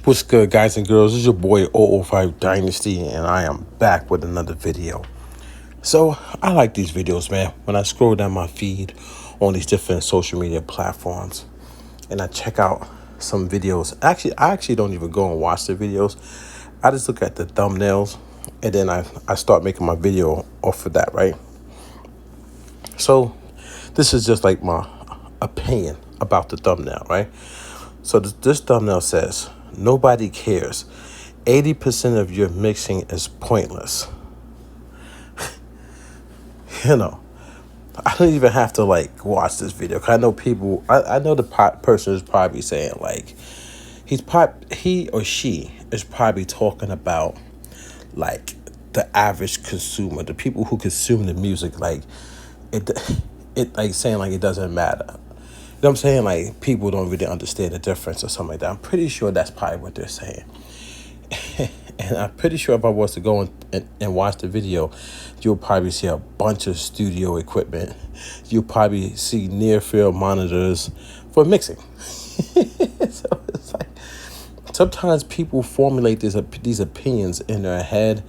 What's good, guys and girls? This is your boy 005 Dynasty, and I am back with another video. So, I like these videos, man. When I scroll down my feed on these different social media platforms, and I check out some videos. I actually don't even go and watch the videos. I just look at the thumbnails, and then I start making my video off of that, right? So, this is just like my opinion about the thumbnail, right? So, this thumbnail says, nobody cares. 80% of your mixing is pointless. You know, I don't even have to like watch this video. 'Cause I know people, I know the person is probably saying like, he or she is probably talking about like the average consumer, the people who consume the music, like it like saying like it doesn't matter. You know what I'm saying? Like people don't really understand the difference or something like that. I'm pretty sure that's probably what they're saying. And I'm pretty sure if I was to go and watch the video, you'll probably see a bunch of studio equipment. You'll probably see near-field monitors for mixing. So it's like sometimes people formulate these opinions in their head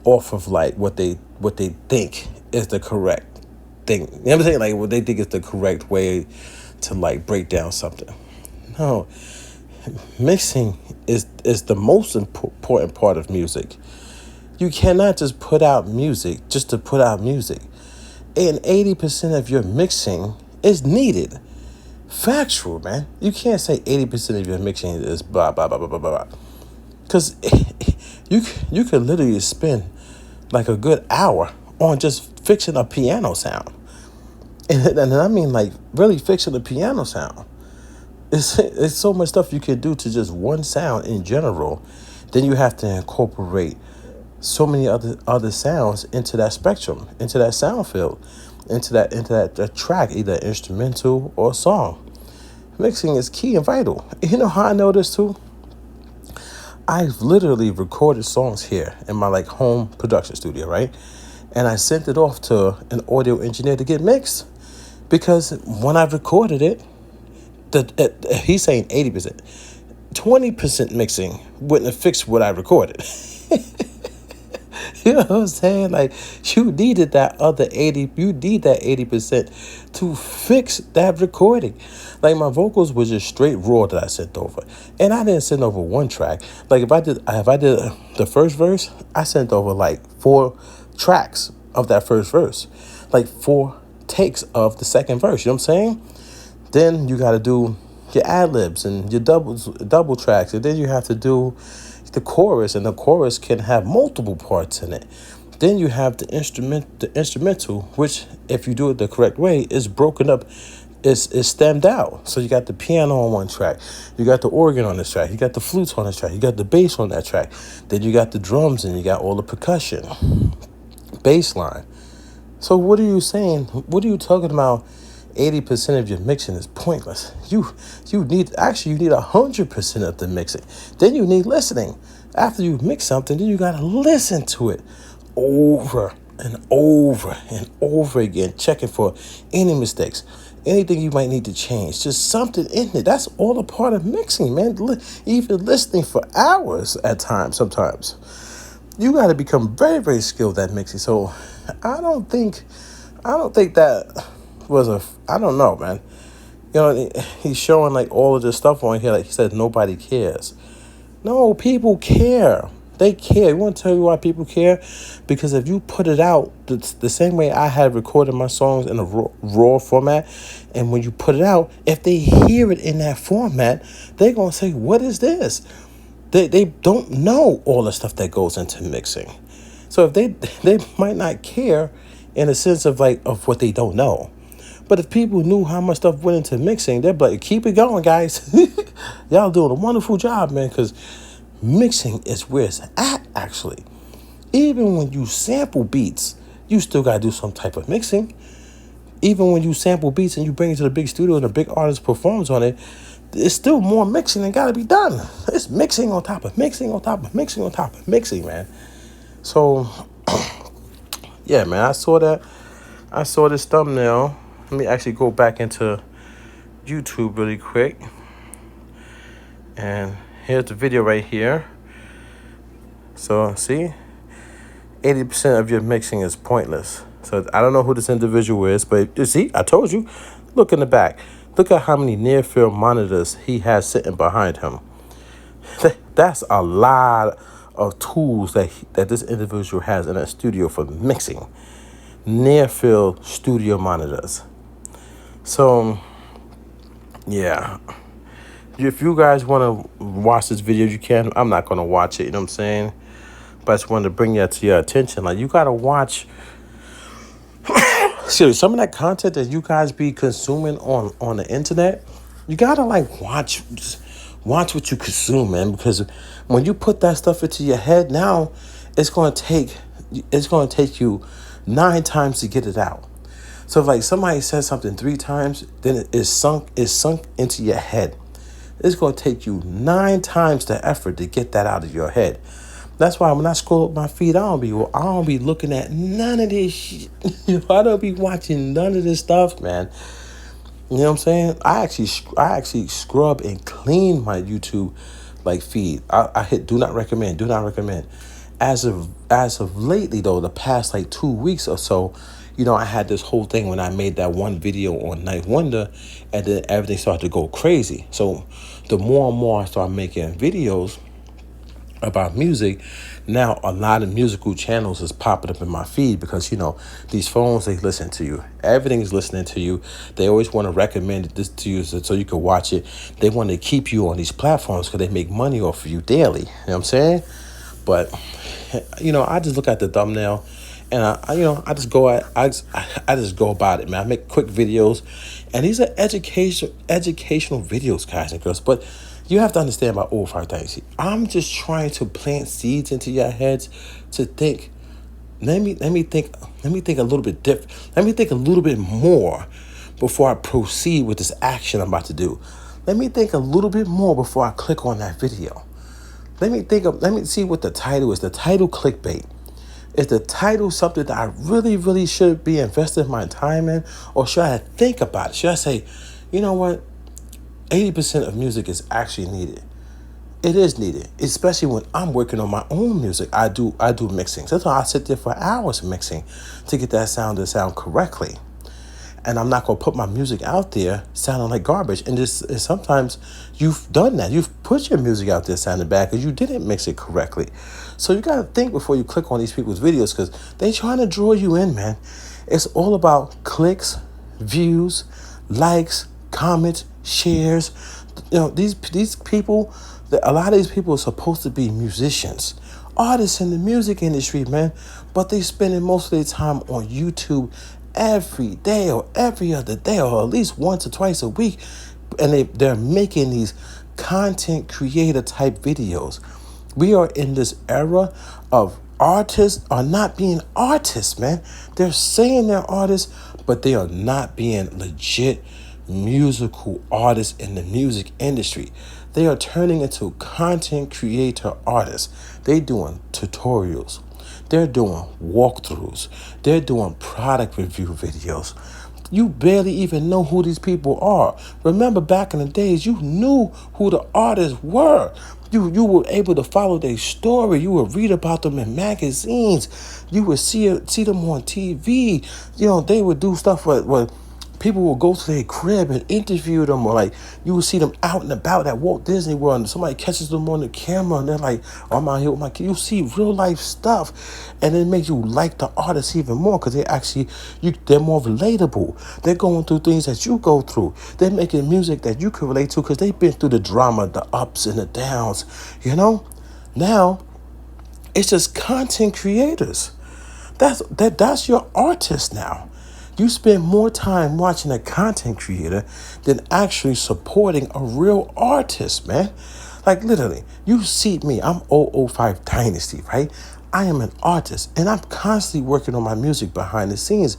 off of like what they think is the correct thing. You know what I'm saying? Like what they think is the correct way to like break down something. No. Mixing is the most important part of music. You cannot just put out music just to put out music. And 80% of your mixing is needed. Factual, man. You can't say 80% of your mixing is blah, blah, blah, blah, blah, blah. Because you could literally spend like a good hour on just fixing a piano sound. And I mean like really fixing the piano sound. It's so much stuff you can do to just one sound in general. Then you have to incorporate so many other sounds into that spectrum, into that sound field, into that track, either instrumental or song. Mixing is key and vital. You know how I know this too? I've literally recorded songs here in my like home production studio, right? And I sent it off to an audio engineer to get mixed, because when I recorded it, he's saying 80%. 20% mixing wouldn't have fixed what I recorded. You know what I'm saying? Like, you needed that other 80, you need that 80% to fix that recording. Like, my vocals was just straight raw that I sent over. And I didn't send over one track. Like, if I did the first verse, I sent over like 4 tracks of that first verse. Like 4 takes of the second verse. You know what I'm saying? Then you got to do your ad-libs and your double tracks. And then you have to do the chorus. And the chorus can have multiple parts in it. Then you have the instrumental, which, if you do it the correct way, is broken up. Is stemmed out. So you got the piano on one track. You got the organ on this track. You got the flutes on this track. You got the bass on that track. Then you got the drums and you got all the percussion. Bass line. So what are you saying? What are you talking about? 80% of your mixing is pointless. You need 100% of the mixing. Then you need listening. After you mix something, then you gotta listen to it over and over and over again, checking for any mistakes, anything you might need to change, just something in it. That's all a part of mixing, man. Even listening for hours at times. Sometimes you got to become very, very skilled at mixing. So I don't think that was I don't know, man. You know, he's showing like all of this stuff on here. Like he said, nobody cares. No, people care. They care. You want to tell you why people care? Because if you put it out the same way I had recorded my songs in a raw format, and when you put it out, if they hear it in that format, they're going to say, what is this? They don't know all the stuff that goes into mixing. So if they might not care in a sense of like of what they don't know. But if people knew how much stuff went into mixing, they'd be like, keep it going, guys. Y'all doing a wonderful job, man, because mixing is where it's at, actually. Even when you sample beats, you still got to do some type of mixing. Even when you sample beats and you bring it to the big studio and a big artist performs on it, there's still more mixing that got to be done. It's mixing on top of mixing on top of mixing on top of mixing, man. So, yeah, man, I saw this thumbnail. Let me actually go back into YouTube really quick. And here's the video right here. So see, 80% of your mixing is pointless. So I don't know who this individual is, but you see, I told you. Look in the back. Look at how many near-field monitors he has sitting behind him. That's a lot of tools that this individual has in a studio for mixing. Near-field studio monitors. So, yeah. If you guys want to watch this video, you can. I'm not going to watch it, you know what I'm saying? But I just wanted to bring that to your attention. Like, you got to watch... Seriously, some of that content that you guys be consuming on the internet, you got to, like, watch what you consume, man. Because when you put that stuff into your head, now it's going to take you 9 times to get it out. So if, like, somebody says something 3 times, then it's sunk into your head. It's going to take you 9 times the effort to get that out of your head. That's why when I scroll up my feed, I don't be looking at none of this shit. I don't be watching none of this stuff, man. You know what I'm saying? I actually scrub and clean my YouTube like feed. I hit do not recommend, do not recommend. As of lately though, the past like 2 weeks or so, you know, I had this whole thing when I made that one video on Ninth Wonder, and then everything started to go crazy. So the more and more I started making videos about music, now a lot of musical channels is popping up in my feed because, you know, these phones, they listen to you. Everything's listening to you. They always want to recommend this to you so you can watch it. They want to keep you on these platforms because they make money off of you daily. You know what I'm saying? But, you know, I just look at the thumbnail and I just go about it, man. I make quick videos, and these are educational videos, guys and girls. But you have to understand about Old Fire Dynasty. I'm just trying to plant seeds into your heads to think. Let me think a little bit different. Let me think a little bit more before I proceed with this action I'm about to do. Let me think a little bit more before I click on that video. Let me see what the title is. The title clickbait. Is the title something that I really, really should be investing my time in? Or should I think about it? Should I say, you know what? 80% of music is actually needed. It is needed, especially when I'm working on my own music. I do mixing. That's why I sit there for hours mixing to get that sound to sound correctly. And I'm not going to put my music out there sounding like garbage. And sometimes you've done that. You've put your music out there sounding bad because you didn't mix it correctly. So you got to think before you click on these people's videos because they trying to draw you in, man. It's all about clicks, views, likes, comments, shares. You know, these people, a lot of these people are supposed to be musicians, artists in the music industry, man. But they spending most of their time on YouTube every day or every other day or at least once or twice a week, and they're making these content creator type videos. We are in this era of artists are not being artists, man. They're saying they're artists, but they are not being legit musical artists in the music industry. They are turning into content creator artists. They doing tutorials. They're doing walkthroughs. They're doing product review videos. You barely even know who these people are. Remember back in the days, you knew who the artists were. You were able to follow their story. You would read about them in magazines. You would see them on TV. You know, they would do stuff where people will go to their crib and interview them, or like you will see them out and about at Walt Disney World and somebody catches them on the camera and they're like, oh, I'm out here with my kid. You see real life stuff, and it makes you like the artists even more because they're more relatable. They're going through things that you go through. They're making music that you can relate to because they've been through the drama, the ups and the downs, you know? Now, it's just content creators. That's your artist now. You spend more time watching a content creator than actually supporting a real artist, man. Like literally, you see me, I'm 005 Dynasty, right? I am an artist and I'm constantly working on my music behind the scenes.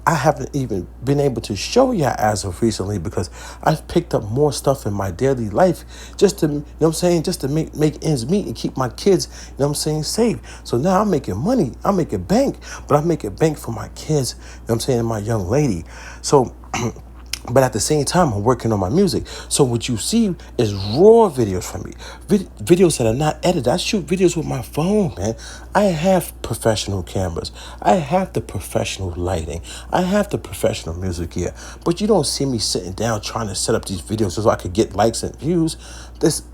I haven't even been able to show you as of recently because I've picked up more stuff in my daily life just to, you know what I'm saying, just to make ends meet and keep my kids, you know what I'm saying, safe. So now I'm making money, I'm making bank, but I'm making bank for my kids, you know what I'm saying, and my young lady. So But at the same time, I'm working on my music. So what you see is raw videos from me, videos that are not edited. I shoot videos with my phone, man. I have professional cameras. I have the professional lighting. I have the professional music gear. But you don't see me sitting down trying to set up these videos so I could get likes and views.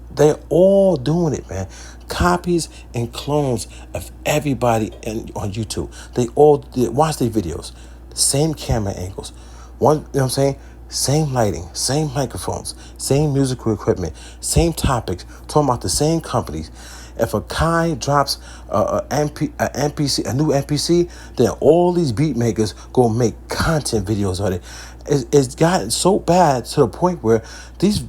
They're all doing it, man. Copies and clones of everybody on YouTube. They watch their videos. Same camera angles. One, you know what I'm saying? Same lighting, same microphones, same musical equipment, same topics, talking about the same companies. If a Kai drops a new MPC, then all these beat makers go make content videos on it. It's gotten so bad to the point where these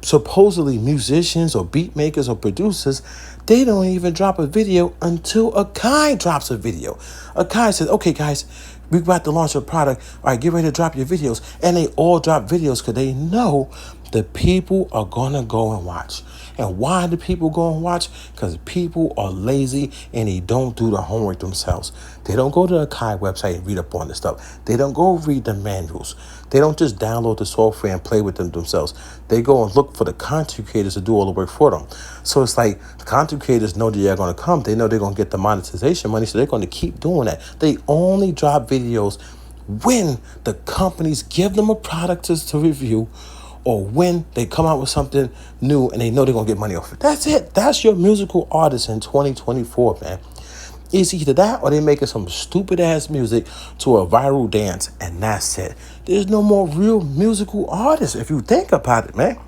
supposedly musicians or beat makers or producers, they don't even drop a video until a Kai drops a video. A Kai says, okay, guys, we about to launch a product. All right, get ready to drop your videos. And they all drop videos because they know the people are going to go and watch. And why do people go and watch? Because people are lazy and they don't do the homework themselves. They don't go to the Kai website and read up on the stuff. They don't go read the manuals. They don't just download the software and play with them themselves. They go and look for the content creators to do all the work for them. So it's like the content creators know that they're going to come. They know they're going to get the monetization money, so they're going to keep doing that. They only drop videos when the companies give them a product to review, or when they come out with something new and they know they're going to get money off it. That's it. That's your musical artist in 2024, man. It's either that or they making some stupid ass music to a viral dance, and that's it. There's no more real musical artists if you think about it, man.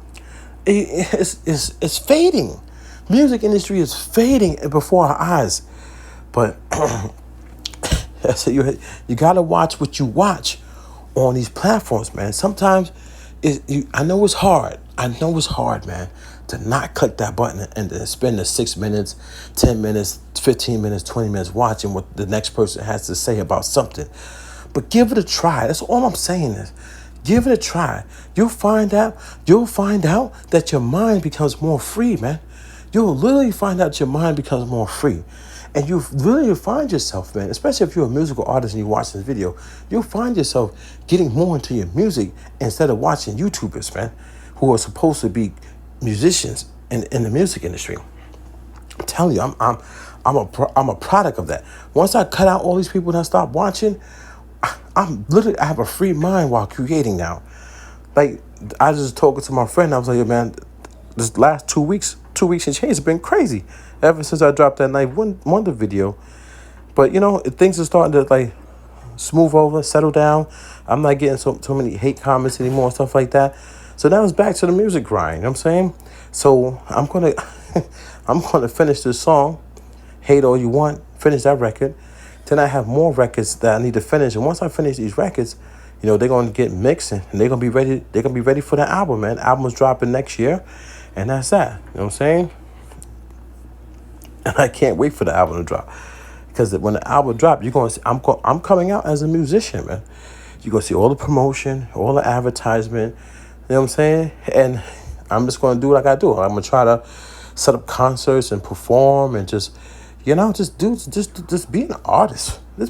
It's fading. Music industry is fading before our eyes. But so you gotta watch what you watch on these platforms, man. Sometimes I know it's hard. I know it's hard, man, to not click that button and then spend the 6 minutes, 10 minutes, 15 minutes, 20 minutes watching what the next person has to say about something. But give it a try. That's all I'm saying is give it a try. You'll find out that your mind becomes more free, man. You'll literally find out your mind becomes more free. And you really find yourself, man, especially if you're a musical artist and you watch this video, you'll find yourself getting more into your music instead of watching YouTubers, man, who are supposed to be musicians in the music industry. I'm telling you, I'm a product of that. Once I cut out all these people that I stopped watching, I have a free mind while creating now. Like, I was just talking to my friend. I was like, man, this last 2 weeks and change has been crazy. Ever since I dropped that Night Wonder video. But, things are starting to, like, smooth over, settle down. I'm not getting so many hate comments anymore and stuff like that. So now it's back to the music grind, you know what I'm saying? So I'm going to I'm gonna finish this song, Hate All You Want, finish that record. Then I have more records that I need to finish. And once I finish these records, they're going to get mixed and they're going to be ready. They're going to be ready for the album, man. Album's dropping next year. And that's that. You know what I'm saying? And I can't wait for the album to drop. Because when the album drops, you're going to see, I'm coming out as a musician, man. You're going to see all the promotion, all the advertisement. You know what I'm saying? And I'm just going to do what I got to do. I'm going to try to set up concerts and perform and just be an artist. Just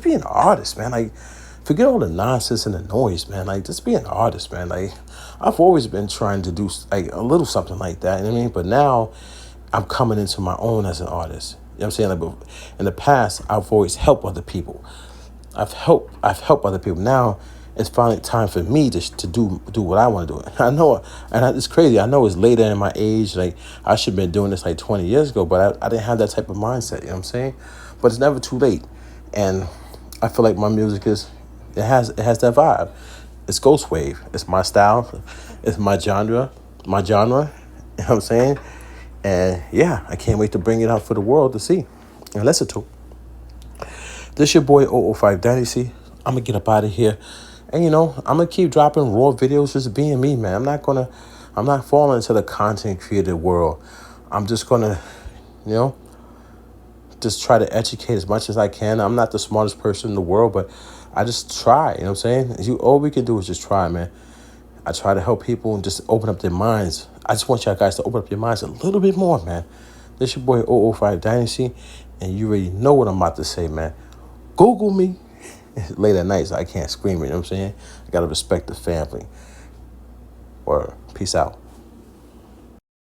be an artist, man. Like, forget all the nonsense and the noise, man. Like, just be an artist, man. Like, I've always been trying to do like a little something like that. You know what I mean? But now I'm coming into my own as an artist. You know what I'm saying? Like, in the past, I've always helped other people. I've helped other people. Now it's finally time for me to do what I want to do. I know, it's crazy. I know it's later in my age. Like, I should have been doing this like 20 years ago, but I didn't have that type of mindset. You know what I'm saying? But it's never too late. And I feel like my music it has that vibe. It's ghost wave. It's my style. It's my genre. You know what I'm saying? And yeah, I can't wait to bring it out for the world to see and listen to. This your boy 005 Dynasty. I'm going to get up out of here. And, I'm going to keep dropping raw videos, just being me, man. I'm not falling into the content creator world. I'm just going to, just try to educate as much as I can. I'm not the smartest person in the world, but I just try, you know what I'm saying? All we can do is just try, man. I try to help people and just open up their minds. I just want y'all guys to open up your minds a little bit more, man. This your boy 005 Dynasty, and you already know what I'm about to say, man. Google me. It's late at night, so I can't scream it, you know what I'm saying? I got to respect the family. Word. Peace out.